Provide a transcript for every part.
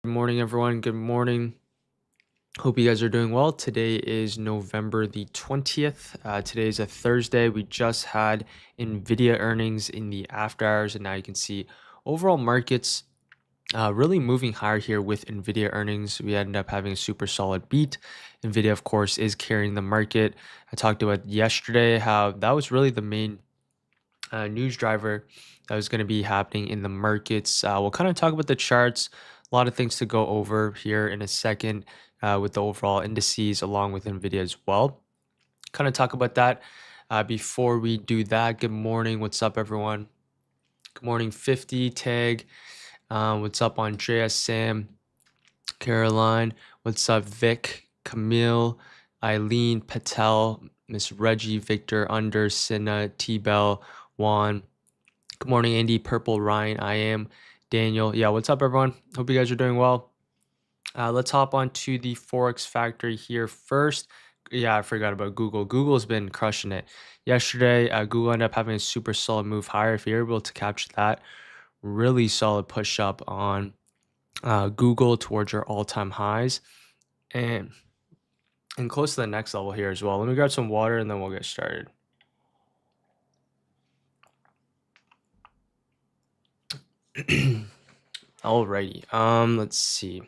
morning, everyone. Good morning. Hope you guys are doing well. Today is November the 20th. Today is a Thursday. We just had Nvidia earnings in the after hours, and now you can see overall markets really moving higher here with Nvidia earnings. We ended up having a super solid beat. Nvidia, of course, is carrying the market. I talked about yesterday how that was really the main news driver that was going to be happening in the markets. We'll kind of talk about the charts. A lot of things to go over here in a second with the overall indices along with Nvidia as well. Kind of talk about that. Before we do that, good morning. What's up, everyone? Good morning, 50 tag. What's up, Andrea, Sam, Caroline? What's up, Vic, Camille, Eileen, Patel, Miss Reggie, Victor, Under, Sinna, T-Bell, Juan. Good morning, Andy, Purple, Ryan, I am, Daniel. Yeah, what's up, everyone? Hope you guys are doing well. Let's hop on to the Forex Factory here first. Yeah, I forgot about Google. Google's been crushing it. Yesterday, Google ended up having a super solid move higher. If you're able to capture that, really solid push up on Google towards your all-time highs and close to the next level here as well. Let me grab some water and then we'll get started. Alrighty. Let's see.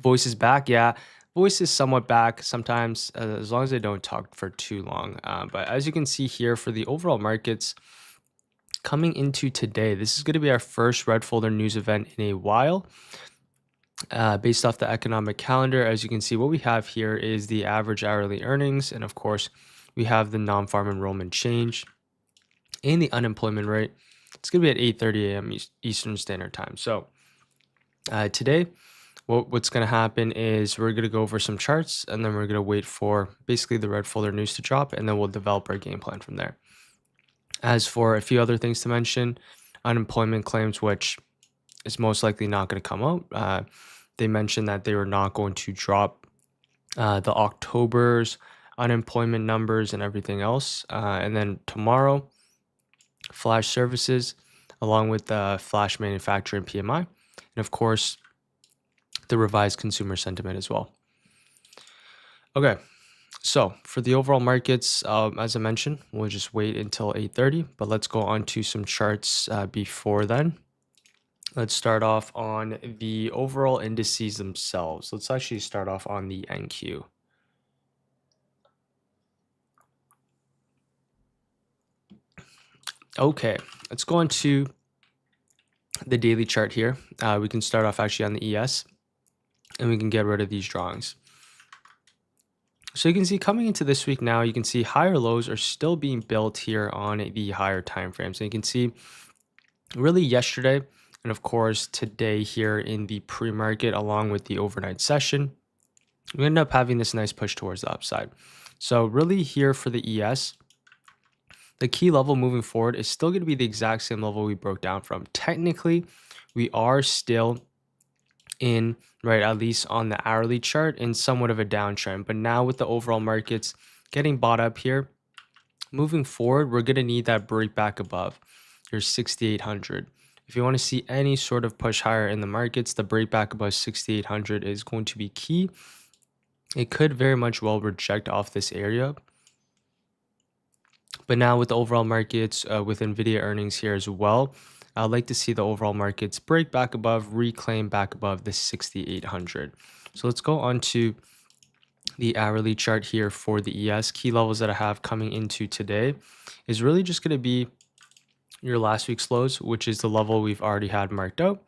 Voice is back. Yeah, voice is somewhat back sometimes, as long as I don't talk for too long. But as you can see here for the overall markets coming into today, this is going to be our first red folder news event in a while. Based off the economic calendar, as you can see, what we have here is the average hourly earnings. And of course, we have the non-farm enrollment change and the unemployment rate. It's going to be at 8:30 a.m. Eastern Standard Time. So today, what's going to happen is we're going to go over some charts and then we're going to wait for basically the red folder news to drop, and then we'll develop our game plan from there. As for a few other things to mention, unemployment claims, which is most likely not going to come out. They mentioned that they were not going to drop the October's unemployment numbers and everything else. And then tomorrow, flash services, along with the flash manufacturing PMI, and of course, the revised consumer sentiment as well. Okay, so for the overall markets, as I mentioned, we'll just wait until 8:30, but let's go on to some charts before then. Let's start off on the overall indices themselves. Let's actually start off on the NQ. Okay, let's go on to the daily chart here. We can start off actually on the ES, and we can get rid of these drawings. So you can see coming into this week now, you can see higher lows are still being built here on the higher time frames. And you can see really yesterday, and of course today here in the pre-market along with the overnight session, we end up having this nice push towards the upside. So really here for the ES, the key level moving forward is still going to be the exact same level we broke down from. Technically, we are still in, right, at least on the hourly chart, in somewhat of a downtrend. But now with the overall markets getting bought up here, moving forward, we're going to need that break back above your 6,800. If you want to see any sort of push higher in the markets, the break back above 6,800 is going to be key. It could very much well reject off this area. But now with the overall markets, with Nvidia earnings here as well, I'd like to see the overall markets break back above, reclaim back above the 6,800. So let's go on to the hourly chart here for the ES. Key levels that I have coming into today is really just going to be your last week's lows, which is the level we've already had marked out.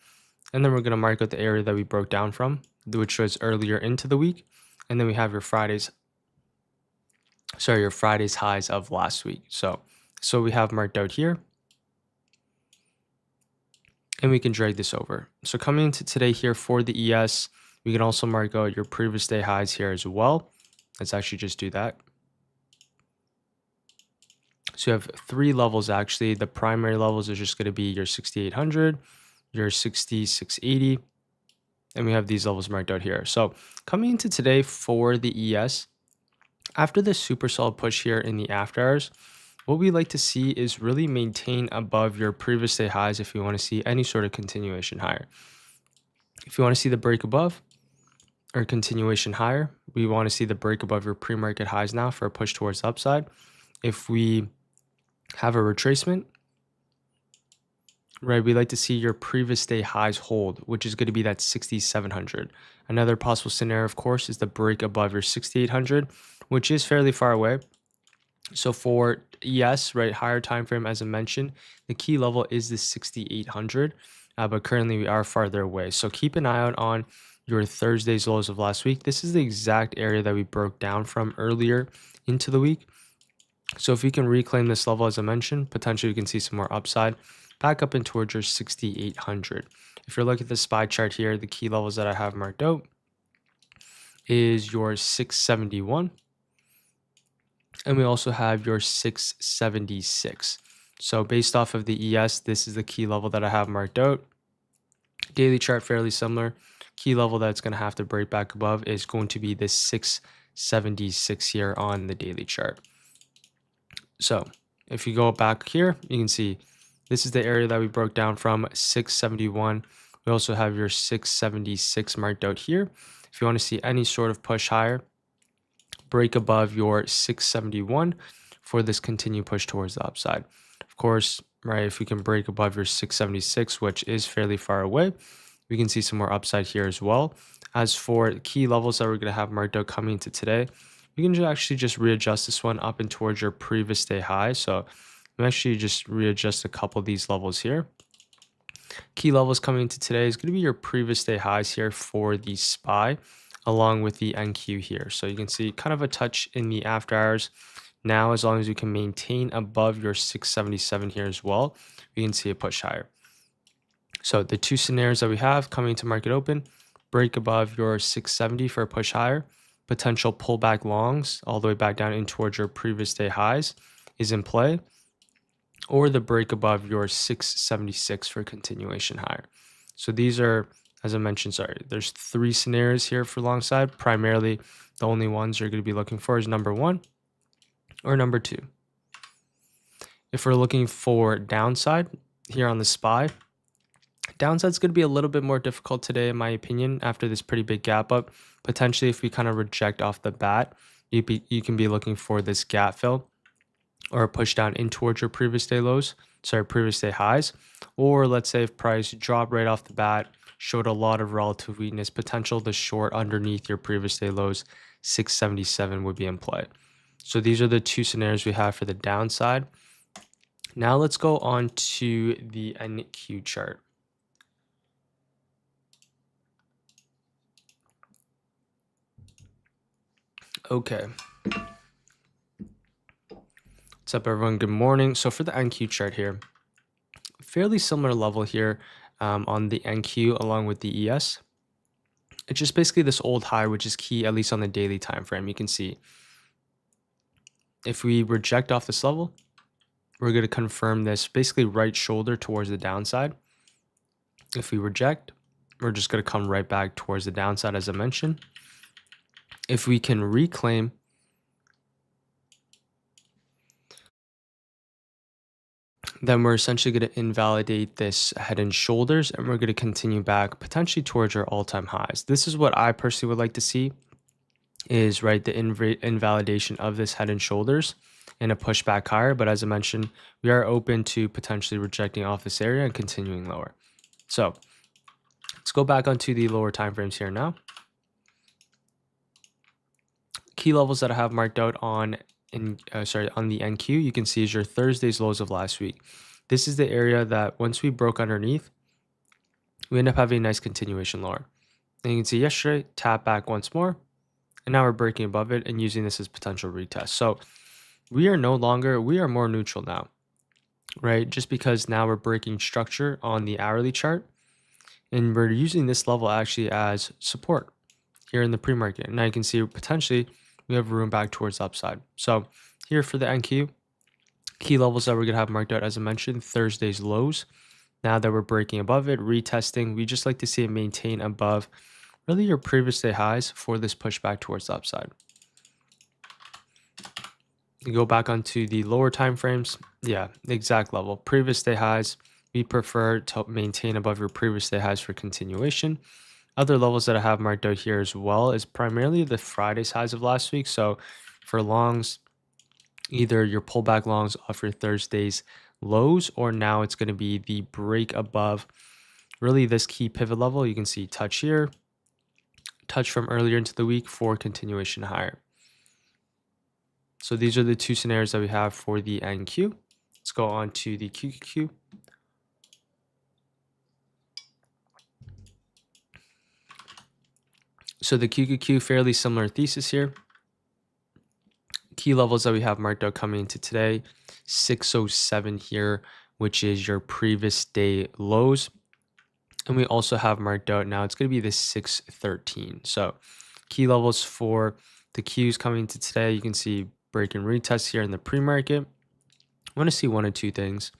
And then we're going to mark out the area that we broke down from, which was earlier into the week. And then we have your Friday's highs of last week. So we have marked out here, and we can drag this over. So coming into today here for the ES, we can also mark out your previous day highs here as well. Let's actually just do that. So you have three levels actually. The primary levels is just going to be your 6,800, your 6,680, and we have these levels marked out here. So coming into today for the ES, after this super solid push here in the after hours, what we like to see is really maintain above your previous day highs if you want to see any sort of continuation higher. If you want to see the break above or continuation higher, we want to see the break above your pre-market highs now for a push towards the upside. If we have a retracement, right, we like to see your previous day highs hold, which is going to be that 6,700. Another possible scenario, of course, is the break above your 6,800, which is fairly far away. So for ES, right, higher time frame, as I mentioned, the key level is the 6,800, but currently we are farther away. So keep an eye out on your Thursday's lows of last week. This is the exact area that we broke down from earlier into the week. So if we can reclaim this level, as I mentioned, potentially we can see some more upside back up in towards your 6,800. If you're looking at the SPY chart here, the key levels that I have marked out is your 671. And we also have your 676. So based off of the ES, this is the key level that I have marked out. Daily chart, fairly similar. Key level that's going to have to break back above is going to be this 676 here on the daily chart. So if you go back here, you can see this is the area that we broke down from, 671. We also have your 676 marked out here. If you want to see any sort of push higher, break above your 671 for this continued push towards the upside. Of course, right, if we can break above your 676, which is fairly far away, we can see some more upside here as well. As for key levels that we're going to have marked out coming into today, we can actually just readjust this one up and towards your previous day high. So we actually just readjust a couple of these levels here. Key levels coming into today is going to be your previous day highs here for the SPY, along with the NQ here. So you can see kind of a touch in the after hours. Now, as long as you can maintain above your 677 here as well, we can see a push higher. So the two scenarios that we have coming to market open, break above your 670 for a push higher, potential pullback longs all the way back down in towards your previous day highs is in play, or the break above your 676 for continuation higher. So these are, as I mentioned, there's three scenarios here for long side. Primarily, the only ones you're going to be looking for is number one or number two. If we're looking for downside here on the SPY, downside's going to be a little bit more difficult today, in my opinion, after this pretty big gap up. Potentially, if we kind of reject off the bat, you can be looking for this gap fill or a push down in towards your previous day lows, previous day highs. Or let's say if price dropped right off the bat, showed a lot of relative weakness, potential to short underneath your previous day lows, 677 would be in play. So these are the two scenarios we have for the downside. Now let's go on to the NQ chart. Okay. What's up, everyone? Good morning. So for the NQ chart here, fairly similar level here on the NQ along with the ES. It's just basically this old high, which is key, at least on the daily time frame. You can see if we reject off this level, we're going to confirm this basically right shoulder towards the downside. If we reject, we're just going to come right back towards the downside, as I mentioned. If we can reclaim then we're essentially going to invalidate this head and shoulders, and we're going to continue back potentially towards our all-time highs. This is what I personally would like to see, is right, the invalidation of this head and shoulders and a push back higher. But as I mentioned, we are open to potentially rejecting off this area and continuing lower. So let's go back onto the lower time frames here now. Key levels that I have marked out on on the NQ, you can see is your Thursday's lows of last week. This is the area that once we broke underneath, we end up having a nice continuation lower. And you can see yesterday, tap back once more, and now we're breaking above it and using this as potential retest. So we are more neutral now, right? Just because now we're breaking structure on the hourly chart, and we're using this level actually as support here in the pre-market. Now you can see potentially we have room back towards the upside. So here for the NQ, key levels that we're going to have marked out, as I mentioned, Thursday's lows. Now that we're breaking above it, retesting, we just like to see it maintain above really your previous day highs for this pushback towards the upside. You go back onto the lower time frames. Yeah, exact level. Previous day highs, we prefer to maintain above your previous day highs for continuation. other levels that I have marked out here as well is primarily the Friday's highs of last week. So for longs, either your pullback longs off your Thursday's lows, or now it's going to be the break above really this key pivot level. You can see touch here, touch from earlier into the week for continuation higher. So these are the two scenarios that we have for the NQ. Let's go on to the QQQ. So the QQQ, fairly similar thesis here. Key levels that we have marked out coming into today, 607 here, which is your previous day lows. And we also have marked out now, it's going to be the 613. So key levels for the Qs coming into today, you can see break and retest here in the pre-market. I want to see one of two things.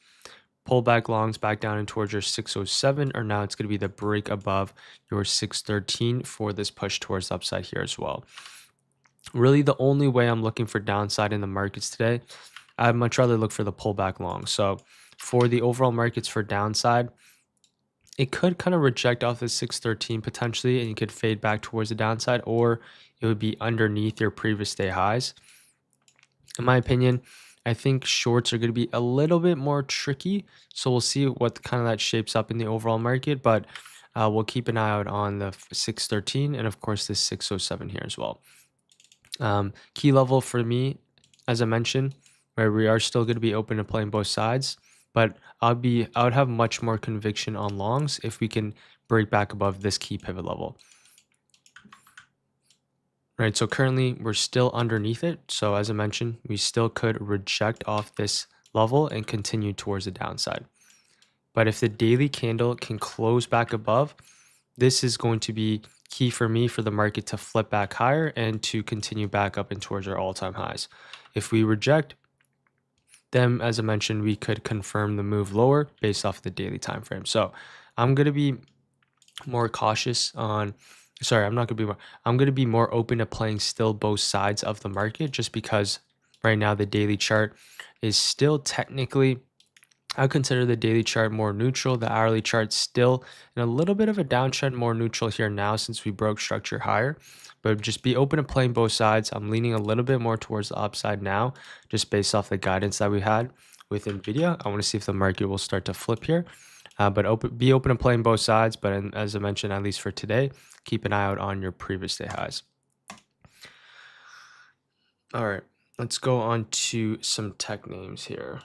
Pull back longs back down and towards your 607, or now it's going to be the break above your 613 for this push towards the upside here as well. Really, the only way I'm looking for downside in the markets today, I'd much rather look for the pullback long. So for the overall markets for downside, it could kind of reject off the 613 potentially, and you could fade back towards the downside, or it would be underneath your previous day highs. In my opinion, I think shorts are going to be a little bit more tricky. So we'll see what kind of that shapes up in the overall market, but we'll keep an eye out on the 613 and of course the 607 here as well. Key level for me, as I mentioned, where we are still going to be open to playing both sides, but I would have much more conviction on longs if we can break back above this key pivot level. Right, so currently we're still underneath it. So as I mentioned, we still could reject off this level and continue towards the downside. But if the daily candle can close back above, this is going to be key for me for the market to flip back higher and to continue back up and towards our all-time highs. If we reject, then as I mentioned, we could confirm the move lower based off the daily time frame. So I'm going to be more cautious on, sorry, I'm not going to be more, I'm going to be more open to playing still both sides of the market, just because right now the daily chart is still technically, I consider the daily chart more neutral. The hourly chart still in a little bit of a downtrend, more neutral here now since we broke structure higher. But just be open to playing both sides. I'm leaning a little bit more towards the upside now, just based off the guidance that we had with Nvidia. I want to see if the market will start to flip here. But be open to playing both sides. But as I mentioned, at least for today, keep an eye out on your previous day highs. All right, let's go on to some tech names here.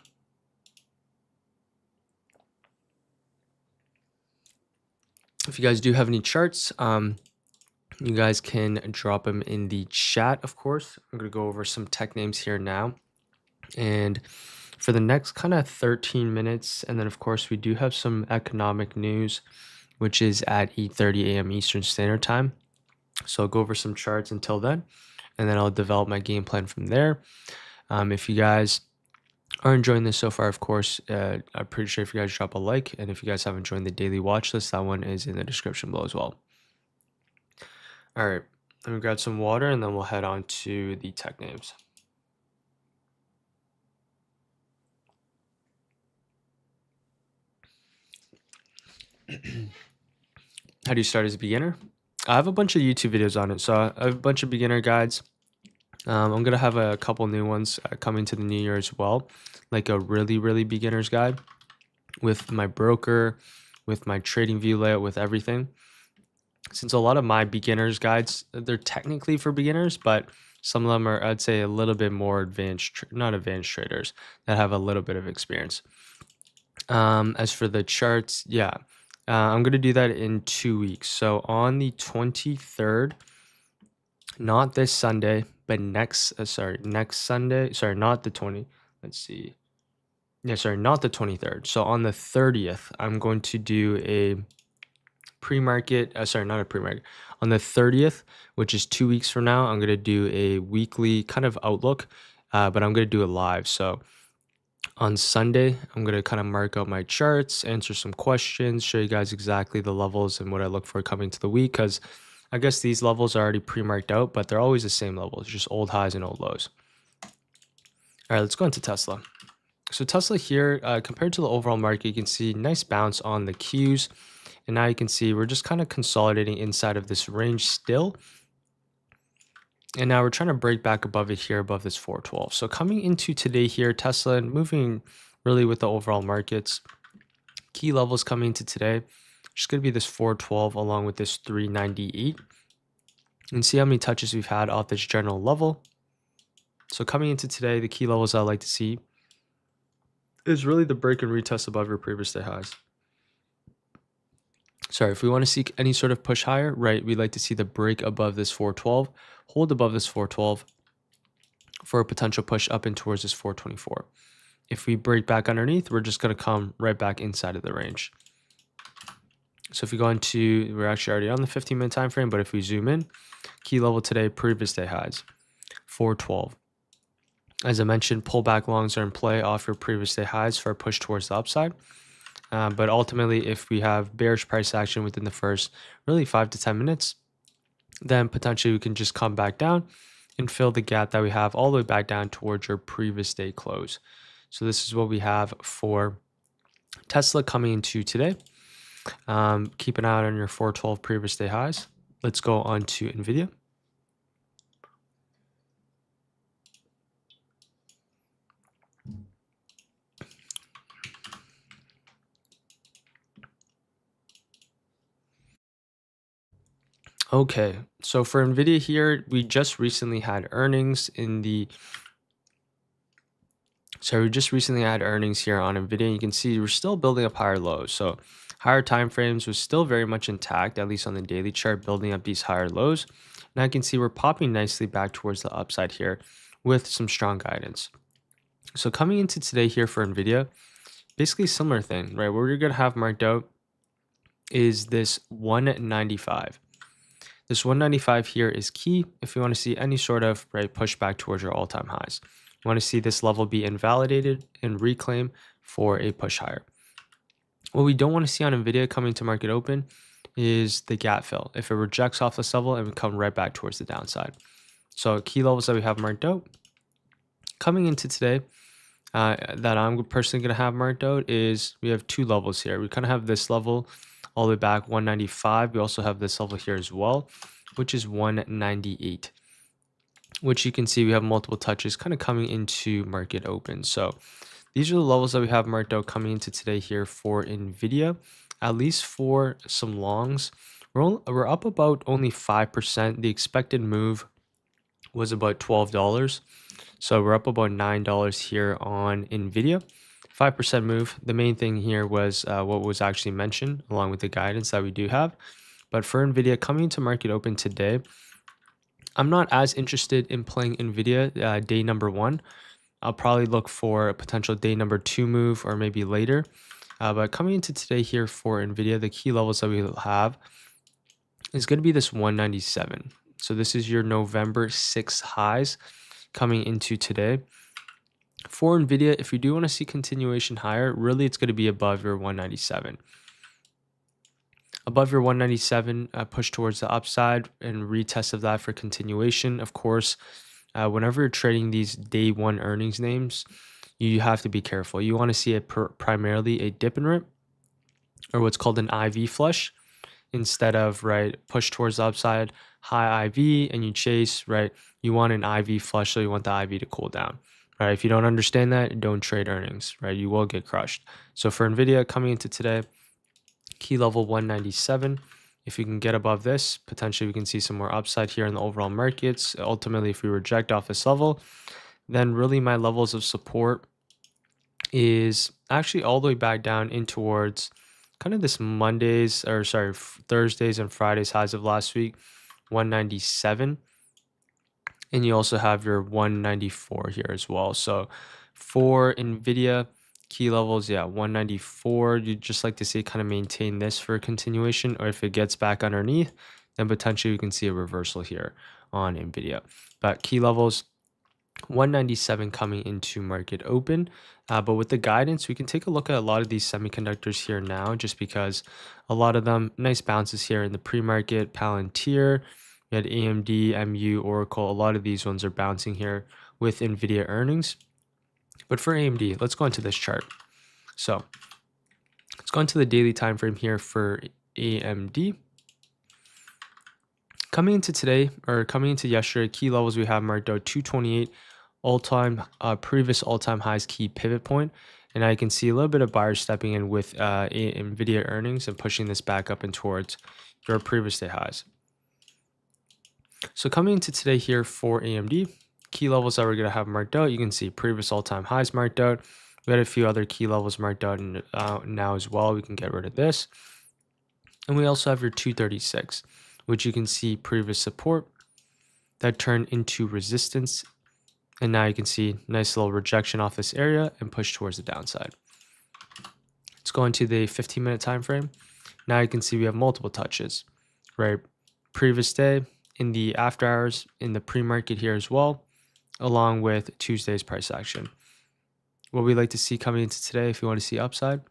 If you guys do have any charts, you guys can drop them in the chat, of course. I'm going to go over some tech names here now. And for the next kind of 13 minutes, and then of course we do have some economic news, which is at 8:30 a.m. Eastern Standard Time. So I'll go over some charts until then, and then I'll develop my game plan from there. If you guys are enjoying this so far, of course, I appreciate if you guys drop a like, and if you guys haven't joined the daily watch list, that one is in the description below as well. All right, let me grab some water and then we'll head on to the tech names. How do you start as a beginner? I have a bunch of YouTube videos on it, so I have a bunch of beginner guides. I'm gonna have a couple new ones coming to the new year as well, like a really beginner's guide with my broker, with my trading view layout, with everything. Since a lot of my beginners guides, they're technically for beginners, but some of them are, I'd say, a little bit more advanced, not advanced traders that have a little bit of experience. As for the charts, yeah, I'm going to do that in 2 weeks. So on the 23rd, not this Sunday, but next Sunday, not the 20, let's see. Yeah, not the 23rd. So on the 30th, I'm going to do a pre-market, not a pre-market. On the 30th, which is 2 weeks from now, I'm going to do a weekly kind of outlook, but I'm going to do it live. So on Sunday, I'm going to kind of mark out my charts, answer some questions, show you guys exactly the levels and what I look for coming to the week, because I guess these levels are already pre-marked out, but they're always the same levels, just old highs and old lows. All right, let's go into Tesla. So Tesla here, compared to the overall market, you can see nice bounce on the Qs. And now you can see we're just kind of consolidating inside of this range still. And now we're trying to break back above it here, above this 412. So coming into today here, Tesla and moving really with the overall markets. Key levels coming into today, just going to be this 412 along with this 398. And see how many touches we've had off this general level. So coming into today, the key levels I like to see is really the break and retest above your previous day highs. Sorry, if we want to seek any sort of push higher, right, we'd like to see the break above this 412, hold above this 412 for a potential push up and towards this 424. If we break back underneath, we're just going to come right back inside of the range. So if we go into, we're actually already on the 15-minute time frame, but if we zoom in, key level today, previous day highs, 412. As I mentioned, pullback longs are in play off your previous day highs for a push towards the upside. But ultimately, if we have bearish price action within the first really 5 to 10 minutes, then potentially we can just come back down and fill the gap that we have all the way back down towards your previous day close. So this is what we have for Tesla coming into today. Keep an eye out on your 412 previous day highs. Let's go on to Nvidia. Okay, so for Nvidia here, we just recently had earnings in the we just recently had earnings here on Nvidia. You can see we're still building up higher lows. So higher time frames was still very much intact, at least on the daily chart, building up these higher lows. Now I can see we're popping nicely back towards the upside here with some strong guidance. So coming into today here for Nvidia, basically similar thing, right? What we're going to have marked out is this 195. This 195 here is key if you want to see any sort of pushback towards your all-time highs. You want to see this level be invalidated and reclaim for a push higher. What we don't want to see on Nvidia coming to market open is the gap fill. If it rejects off this level and we come right back towards the downside. So key levels that we have marked out coming into today that I'm personally going to have marked out is we have two levels here. We kind of have this level all the way back 195. We also have this level here as well, which is 198, which you can see we have multiple touches kind of coming into market open. So these are the levels that we have marked out coming into today here for Nvidia. At least for some longs, we're up about only 5%. The expected move was about $12. So we're up about $9 here on Nvidia. 5% move. The main thing here was what was actually mentioned along with the guidance that we do have. But for Nvidia coming to market open today, I'm not as interested in playing Nvidia day number one. I'll probably look for a potential day number two move or maybe later. But coming into today here for Nvidia, the key levels that we have is going to be this 197. So this is your November 6 highs coming into today. For Nvidia, if you do want to see continuation higher, really it's going to be above your 197. Above your 197, push towards the upside and retest of that for continuation. Of course, whenever you're trading these day one earnings names, you have to be careful. You want to see primarily a dip and rip, or what's called an IV flush, instead of push towards the upside, high IV, and you chase, you want an IV flush, so you want the IV to cool down. Right? If you don't understand that, don't trade earnings, right? You will get crushed. So for Nvidia coming into today, key level 197. If we can get above this, potentially we can see some more upside here in the overall markets. Ultimately, if we reject off this level, then really my levels of support is actually all the way back down in towards kind of this Thursdays and Fridays highs of last week, 197. And you also have your 194 here as well. So for Nvidia key levels, 194. You'd just like to see it kind of maintain this for a continuation, or if it gets back underneath, then potentially we can see a reversal here on Nvidia. But key levels, 197 coming into market open. But with the guidance, we can take a look at a lot of these semiconductors here now, just because a lot of them, nice bounces here in the pre-market. Palantir, you had AMD, MU, Oracle. A lot of these ones are bouncing here with Nvidia earnings. But for AMD, let's go into this chart. So let's go into the daily time frame here for AMD. Coming into today, or coming into yesterday, key levels we have marked out 228 all-time, previous all-time highs key pivot point. And I can see a little bit of buyers stepping in with Nvidia earnings and pushing this back up and towards your previous day highs. So coming into today here for AMD, key levels that we're going to have marked out, you can see previous all-time highs marked out. We had a few other key levels marked out now as well. We can get rid of this. And we also have your 236, which you can see previous support that turned into resistance. And now you can see nice little rejection off this area and push towards the downside. Let's go into the 15-minute time frame. Now you can see we have multiple touches, right? Previous day, in the after hours, in the pre-market here as well, along with Tuesday's price action. What we like to see coming into today, if you want to see upside,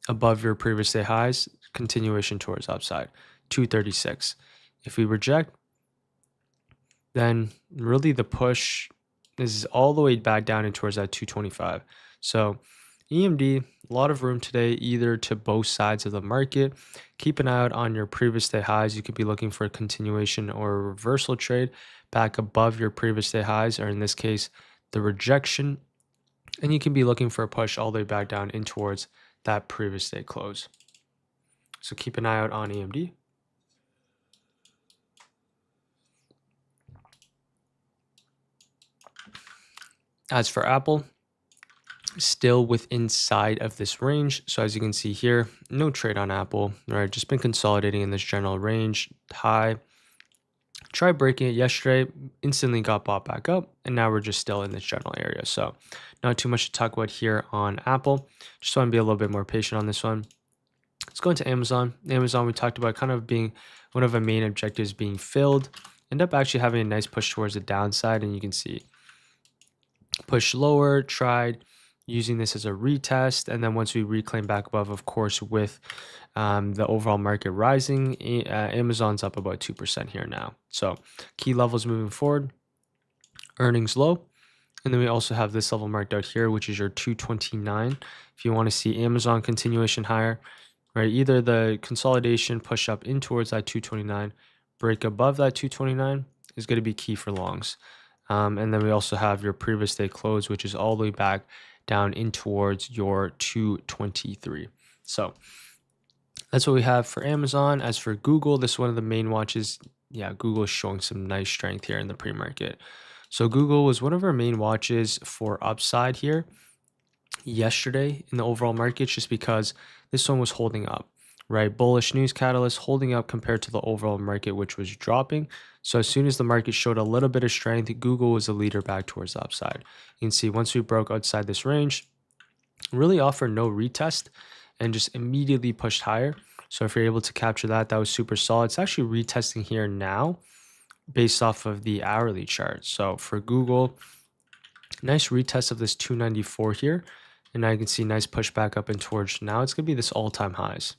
above your previous day highs, continuation towards upside, 236. If we reject, then really the push is all the way back down and towards that 225. So EMD, a lot of room today, either to both sides of the market. Keep an eye out on your previous day highs. You could be looking for a continuation or a reversal trade back above your previous day highs, or in this case, the rejection. And you can be looking for a push all the way back down in towards that previous day close. So keep an eye out on EMD. As for Apple, still within inside of this range. So as you can see here, no trade on Apple, right? Just been consolidating in this general range, high. Tried breaking it yesterday, instantly got bought back up, and now we're just still in this general area. So not too much to talk about here on Apple. Just want to be a little bit more patient on this one. Let's go into Amazon. Amazon, we talked about kind of being one of our main objectives being filled. End up actually having a nice push towards the downside, and you can see push lower, tried using this as a retest, and then once we reclaim back above, of course, with the overall market rising, Amazon's up about 2% here now. So key levels moving forward, earnings low, and then we also have this level marked out here, which is your 229. If you want to see Amazon continuation higher, right, either the consolidation push up in towards that 229, break above that 229 is going to be key for longs. And then we also have your previous day close, which is all the way back down in towards your 223. So that's what we have for Amazon. As for Google, this is one of the main watches. Yeah, Google is showing some nice strength here in the pre-market. So Google was one of our main watches for upside here yesterday in the overall market, just because this one was holding up, right? Bullish news catalyst holding up compared to the overall market, which was dropping. So as soon as the market showed a little bit of strength, Google was a leader back towards the upside. You can see once we broke outside this range, really offered no retest and just immediately pushed higher. So if you're able to capture that, that was super solid. It's actually retesting here now based off of the hourly chart. So for Google, nice retest of this 294 here. And now you can see nice push back up and towards, now it's going to be this all-time highs.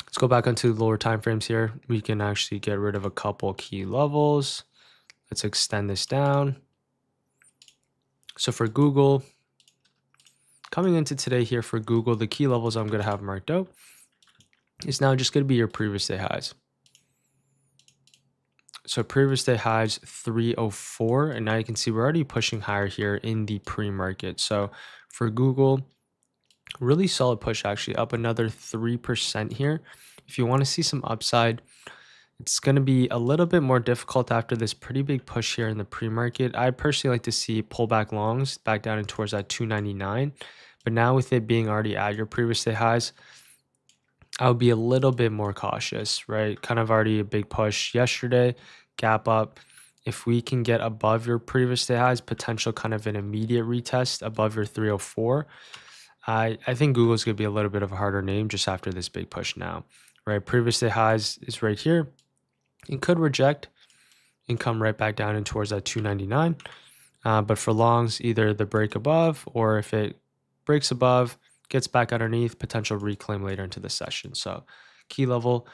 Let's go back onto the lower time frames here. We can actually get rid of a couple key levels. Let's extend this down. So for Google, coming into today here for Google, the key levels I'm going to have marked out is now just going to be your previous day highs. So previous day highs 304, and now you can see we're already pushing higher here in the pre-market. So for Google, really solid push, actually up another 3% here. If you want to see some upside, it's going to be a little bit more difficult after this pretty big push here in the pre-market. I personally like to see pullback longs back down and towards that 299, but now with it being already at your previous day highs, I would be a little bit more cautious, right? Kind of already a big push yesterday, gap up. If we can get above your previous day highs, potential kind of an immediate retest above your 304, I think Google's going to be a little bit of a harder name just after this big push now, right? Previous day highs is right here. It could reject and come right back down and towards that 299. But for longs, either the break above, or if it breaks above, gets back underneath, potential reclaim later into the session. So key level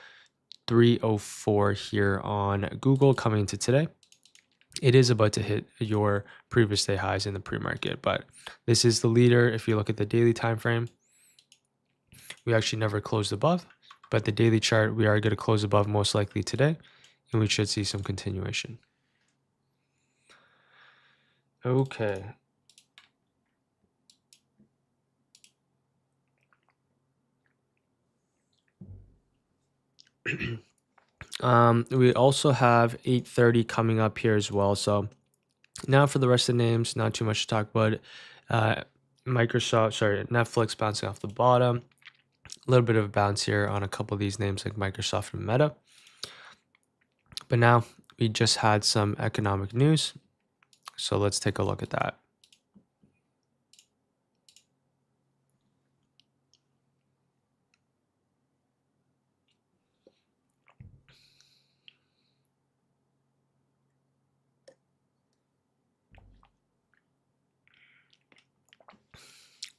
304 here on Google coming into today. it is about to hit your previous day highs in the pre-market, but this is the leader. If you look at the daily time frame, we actually never closed above, but the daily chart, we are going to close above most likely today, and we should see some continuation. Okay. We also have 8:30 coming up here as well. So now for the rest of the names, not too much to talk about. Netflix bouncing off the bottom. A little bit of a bounce here on a couple of these names like Microsoft and Meta. But now we just had some economic news. So let's take a look at that.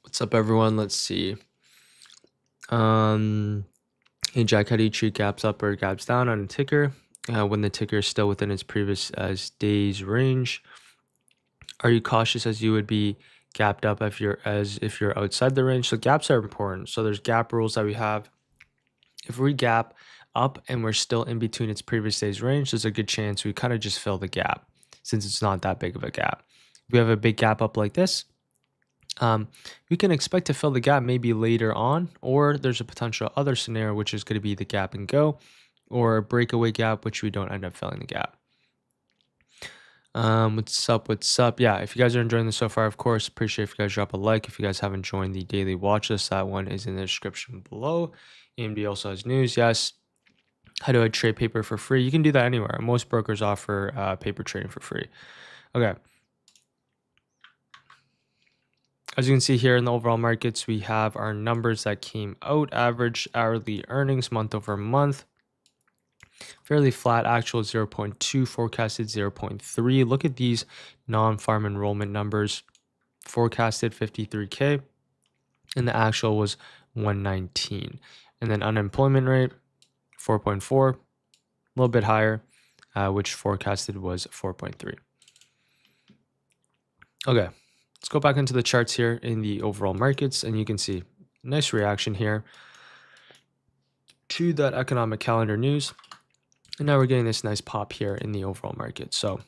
What's up, everyone? Let's see. Hey Jack, how do you treat gaps up or gaps down on a ticker when the ticker is still within its previous days range? Are you cautious as you would be gapped up if you're outside the range? So gaps are important. So there's gap rules that we have. If we gap up and we're still in between its previous day's range, there's a good chance we kind of just fill the gap since it's not that big of a gap. If we have a big gap up like this, we can expect to fill the gap maybe later on, or there's a potential other scenario, which is going to be the gap and go, or a breakaway gap, which we don't end up filling the gap. What's up? Yeah, if you guys are enjoying this so far, of course, appreciate if you guys drop a like. If you guys haven't joined the daily watch list, that one is in the description below. AMD also has news. Yes. How do I trade paper for free? You can do that anywhere. Most brokers offer paper trading for free. Okay. As you can see here in the overall markets, we have our numbers that came out. Average hourly earnings month over month. Fairly flat, actual 0.2, forecasted 0.3. Look at these non-farm enrollment numbers. Forecasted 53K, and the actual was 119. And then unemployment rate, 4.4, a little bit higher, which forecasted was 4.3. Okay. Let's go back into the charts here in the overall markets, and you can see nice reaction here to that economic calendar news. And now we're getting this nice pop here in the overall market. So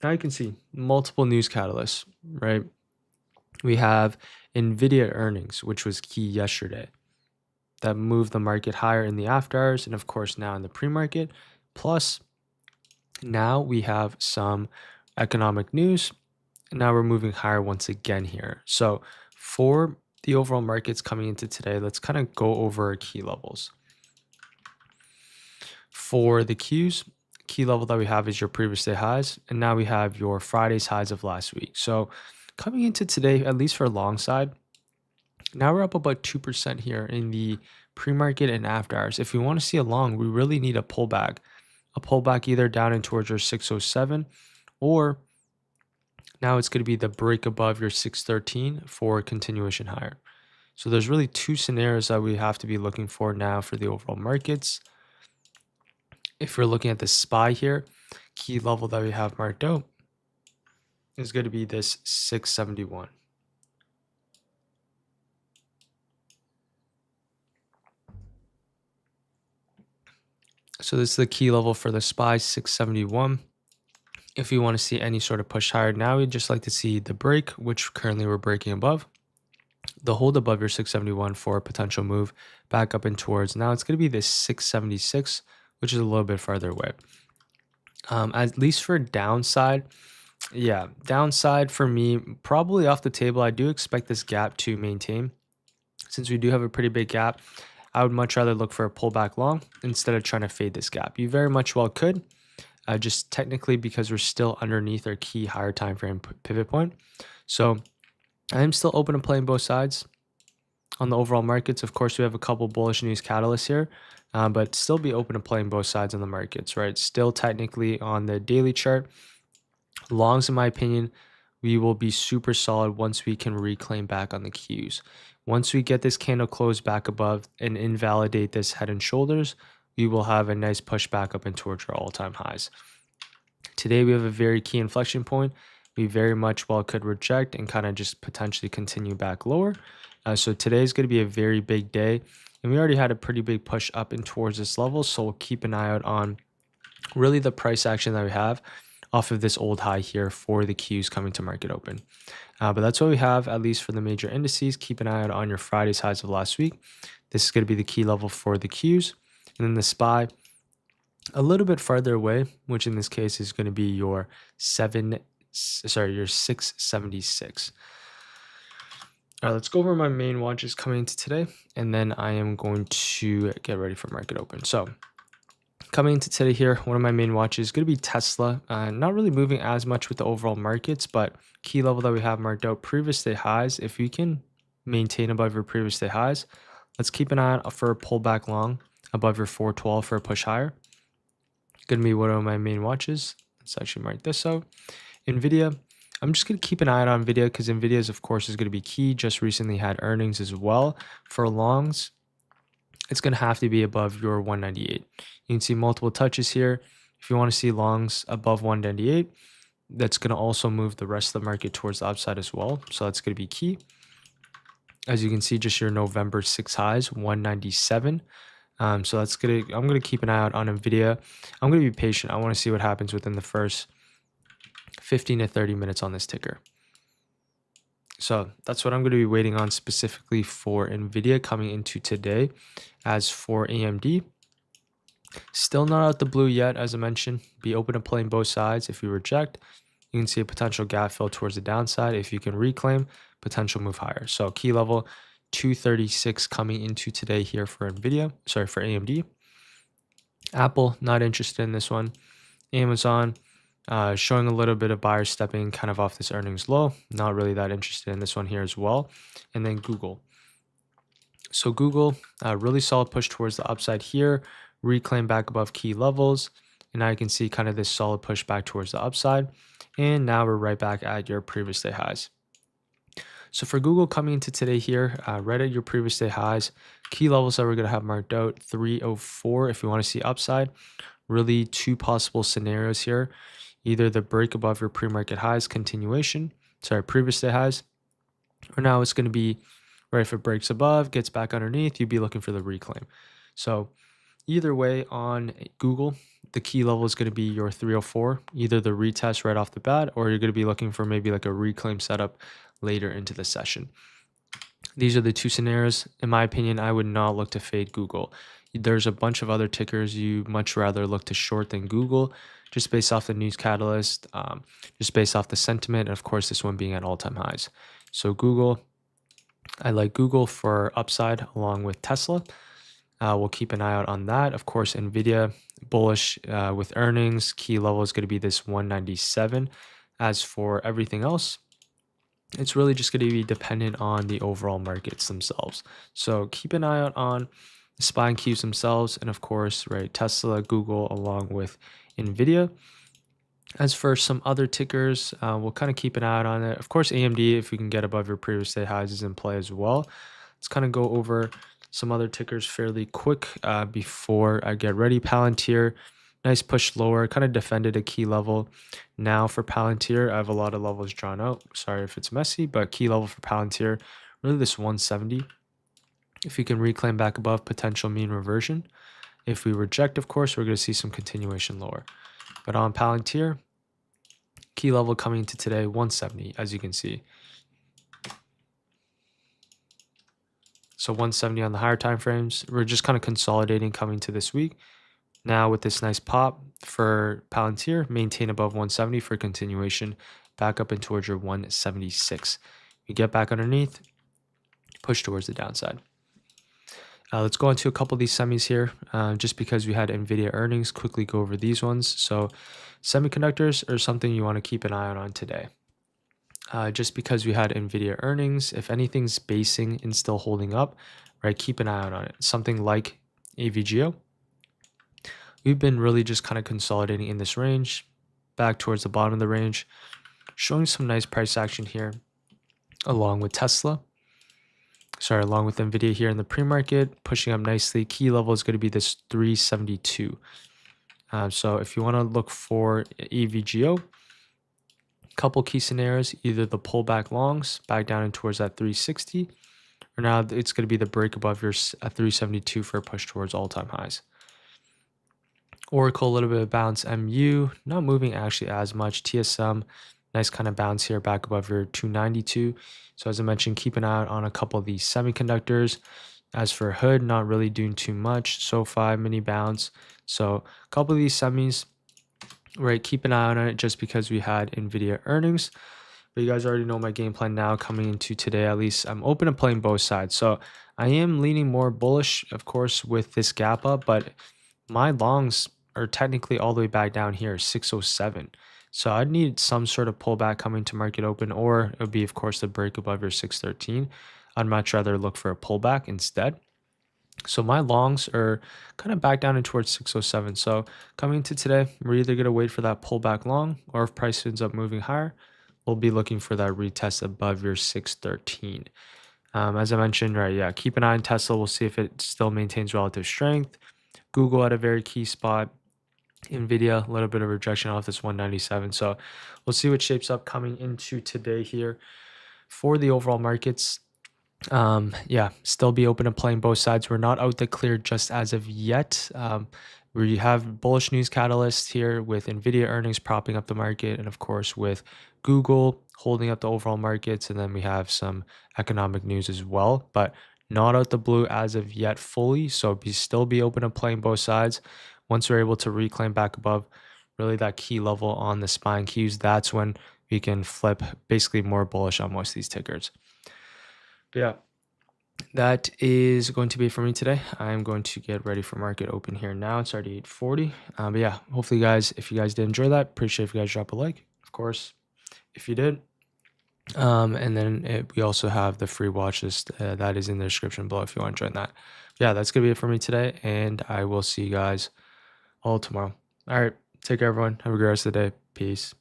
now you can see multiple news catalysts, right? We have Nvidia earnings, which was key yesterday. That moved the market higher in the after hours, and of course now in the pre-market. Plus, now we have some economic news. Now we're moving higher once again here. So for the overall markets coming into today, let's kind of go over our key levels. For the Qs, key level that we have is your previous day highs, and now we have your Friday's highs of last week. So coming into today, at least for long side, now we're up about 2% here in the pre-market and after hours. If we want to see a long, we really need a pullback either down and towards your 607, or now it's going to be the break above your 613 for continuation higher. So there's really two scenarios that we have to be looking for now for the overall markets. If we're looking at the SPY here, key level that we have marked out is going to be this 671. So this is the key level for the SPY, 671. If we want to see any sort of push higher, now we'd just like to see the break, which currently we're breaking above, the hold above your 671 for a potential move back up and towards. Now it's going to be this 676, which is a little bit farther away. At least for downside, yeah, downside for me, probably off the table. I do expect this gap to maintain. Since we do have a pretty big gap, I would much rather look for a pullback long instead of trying to fade this gap. You very much well could. Just technically because we're still underneath our key higher time frame pivot point. So I am still open to playing both sides on the overall markets. Of course, we have a couple bullish news catalysts here, but still be open to playing both sides on the markets, right? Still technically on the daily chart. Longs, in my opinion, we will be super solid once we can reclaim back on the Qs. Once we get this candle close back above and invalidate this head and shoulders, we will have a nice push back up and towards our all-time highs. Today we have a very key inflection point. We very much well could reject and kind of just potentially continue back lower. So today is going to be a very big day, and we already had a pretty big push up and towards this level. So we'll keep an eye out on really the price action that we have off of this old high here for the Qs coming to market open. But that's what we have, at least for the major indices. Keep an eye out on your Friday's highs of last week. This is going to be the key level for the Qs. And then the SPY, a little bit farther away, which in this case is going to be your 676. All right, let's go over my main watches coming into today, and then I am going to get ready for market open. So coming into today here, one of my main watches is going to be Tesla. Not really moving as much with the overall markets, but key level that we have marked out, previous day highs. If we can maintain above your previous day highs, let's keep an eye out for a pullback long above your 412 for a push higher. Going to be one of my main watches. Let's actually mark this out. Nvidia. I'm just going to keep an eye out on Nvidia because Nvidia, of course, is going to be key. Just recently had earnings as well. For longs, it's going to have to be above your 198. You can see multiple touches here. If you want to see longs above 198, that's going to also move the rest of the market towards the upside as well. So that's going to be key. As you can see, just your November 6 highs, 197. So that's I'm going to keep an eye out on Nvidia. I'm going to be patient. I want to see what happens within the first 15 to 30 minutes on this ticker. So that's what I'm going to be waiting on specifically for Nvidia coming into today. As for AMD, still not out the blue yet. As I mentioned, be open to playing both sides. If you reject, you can see a potential gap fill towards the downside. If you can reclaim, potential move higher. So key level 236 coming into today here for for AMD. Apple, not interested in this one. Amazon, showing a little bit of buyers stepping kind of off this earnings low. Not really that interested in this one here as well. And then Google. So Google, really solid push towards the upside here. Reclaim back above key levels. And now you can see kind of this solid push back towards the upside. And now we're right back at your previous day highs. So for Google coming into today here, right at your previous day highs, key levels that we're going to have marked out, 304 if you want to see upside. Really two possible scenarios here. Either the break above your pre-market highs, previous day highs, or now it's going to be, right, if it breaks above, gets back underneath, you'd be looking for the reclaim. So either way on Google, the key level is going to be your 304, either the retest right off the bat, or you're going to be looking for maybe like a reclaim setup later into the session. These are the two scenarios. In my opinion, I would not look to fade Google. There's a bunch of other tickers you much rather look to short than Google, just based off the news catalyst, just based off the sentiment, and of course this one being at all-time highs. So Google, I like Google for upside along with Tesla. We'll keep an eye out on that. Of course, Nvidia, bullish with earnings. Key level is going to be this 197. As for everything else, it's really just going to be dependent on the overall markets themselves. So keep an eye out on the SPY and Qs themselves, and of course, right, Tesla, Google, along with Nvidia. As for some other tickers, we'll kind of keep an eye out on it. Of course, AMD, if we can get above your previous day highs, is in play as well. Let's kind of go over some other tickers fairly quick before I get ready. Palantir, nice push lower, kind of defended a key level. Now for Palantir, I have a lot of levels drawn out. Sorry if it's messy, but key level for Palantir, really this 170. If you can reclaim back above, potential mean reversion. If we reject, of course, we're going to see some continuation lower. But on Palantir, key level coming into today, 170, as you can see. So 170 on the higher time frames. We're just kind of consolidating coming to this week. Now with this nice pop for Palantir, maintain above 170 for continuation, back up and towards your 176. You get back underneath, push towards the downside. Let's go into a couple of these semis here, just because we had Nvidia earnings. Quickly go over these ones. So semiconductors are something you want to keep an eye on today. Just because we had Nvidia earnings, if anything's basing and still holding up, right, keep an eye out on it. Something like AVGO. We've been really just kind of consolidating in this range, back towards the bottom of the range, showing some nice price action here, along with along with Nvidia here in the pre-market, pushing up nicely. Key level is going to be this 372. So if you want to look for EVGO, couple key scenarios, either the pullback longs back down and towards that 360, or now it's going to be the break above your 372 for a push towards all-time highs. Oracle, a little bit of bounce. MU, not moving actually as much. TSM, nice kind of bounce here back above your 292. So as I mentioned, keep an eye out on a couple of these semiconductors. As for Hood, not really doing too much. SoFi, mini bounce. So a couple of these semis, right, keep an eye on it just because we had Nvidia earnings. But you guys already know my game plan now coming into today. At least I'm open to playing both sides. So I am leaning more bullish, of course, with this gap up, but my longs are technically all the way back down here, 607. So I'd need some sort of pullback coming to market open, or it would be, of course, the break above your 613. I'd much rather look for a pullback instead. So my longs are kind of back down and towards 607. So coming into today, we're either going to wait for that pullback long, or if price ends up moving higher, we'll be looking for that retest above your 613. As I mentioned, right, yeah, keep an eye on Tesla. We'll see if it still maintains relative strength. Google at a very key spot. Nvidia, a little bit of rejection off this 197. So we'll see what shapes up coming into today here for the overall markets. Yeah, still be open to playing both sides. We're not out the clear just as of yet. We have bullish news catalysts here with Nvidia earnings propping up the market, and of course with Google holding up the overall markets, and then we have some economic news as well, but not out the blue as of yet fully. So still be open to playing both sides. Once we're able to reclaim back above really that key level on the spine cues, that's when we can flip basically more bullish on most of these tickers. But yeah, that is going to be it for me today. I'm going to get ready for market open here now. It's already 8:40. But yeah, hopefully guys, if you guys did enjoy that, appreciate if you guys drop a like, of course, if you did. And then we also have the free watch list that is in the description below if you want to join that. Yeah, that's gonna be it for me today, and I will see you guys all tomorrow. All right, take care everyone. Have a great rest of the day. Peace.